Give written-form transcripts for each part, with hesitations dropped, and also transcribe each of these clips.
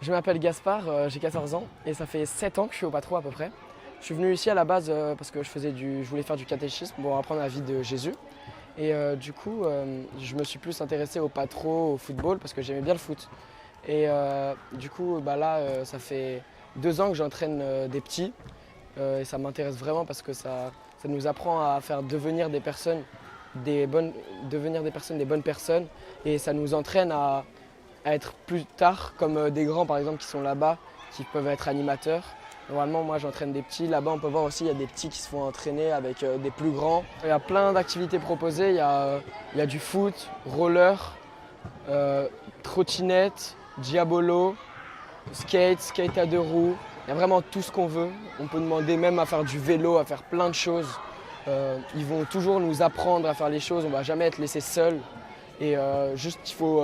Je m'appelle Gaspard, j'ai 14 ans et ça fait 7 ans que je suis au Patro à peu près. Je suis venu ici à la base parce que je voulais faire du catéchisme pour apprendre la vie de Jésus. Et je me suis plus intéressé au Patro, au football parce que j'aimais bien le foot. Et ça fait 2 ans que j'entraîne des petits et ça m'intéresse vraiment parce que ça nous apprend à faire devenir des personnes des bonnes personnes et ça nous entraîne à être plus tard comme des grands par exemple qui sont là-bas, qui peuvent être animateurs. Normalement moi j'entraîne des petits, là-bas on peut voir aussi il y a des petits qui se font entraîner avec des plus grands. Il y a plein d'activités proposées, il y a du foot, roller, trottinette, diabolo, skate à 2 roues. Il y a vraiment tout ce qu'on veut. On peut demander même à faire du vélo, à faire plein de choses. Ils vont toujours nous apprendre à faire les choses, on ne va jamais être laissé seul. Et juste il ne faut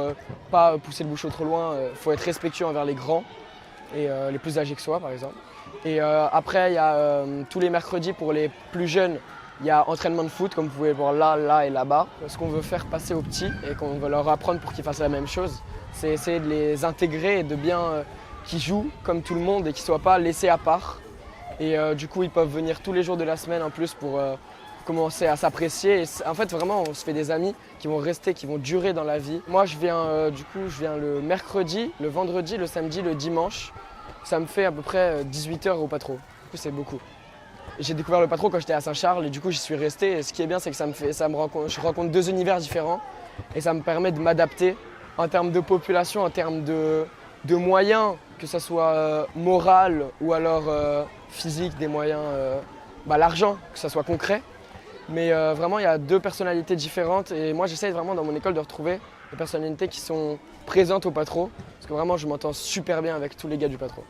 pas pousser le bouchon trop loin, il faut être respectueux envers les grands et les plus âgés que soi par exemple. Et après il y a tous les mercredis pour les plus jeunes, il y a entraînement de foot comme vous pouvez voir là et là-bas. Ce qu'on veut faire passer aux petits et qu'on veut leur apprendre pour qu'ils fassent la même chose, c'est essayer de les intégrer et de bien qu'ils jouent comme tout le monde et qu'ils ne soient pas laissés à part. Et du coup ils peuvent venir tous les jours de la semaine en plus pour commencer à s'apprécier. Et en fait vraiment on se fait des amis qui vont rester, qui vont durer dans la vie. Moi je viens le mercredi, le vendredi, le samedi, le dimanche. Ça me fait à peu près 18 heures au Patro. Du coup c'est beaucoup. J'ai découvert le Patro quand j'étais à Saint-Charles et du coup j'y suis resté. Et ce qui est bien c'est que je rencontre 2 univers différents et ça me permet de m'adapter en termes de population, en termes de moyens, que ce soit moral ou alors physique, des moyens, l'argent, que ce soit concret. Mais vraiment, il y a 2 personnalités différentes et moi j'essaye vraiment dans mon école de retrouver des personnalités qui sont présentes au Patro parce que vraiment je m'entends super bien avec tous les gars du Patro.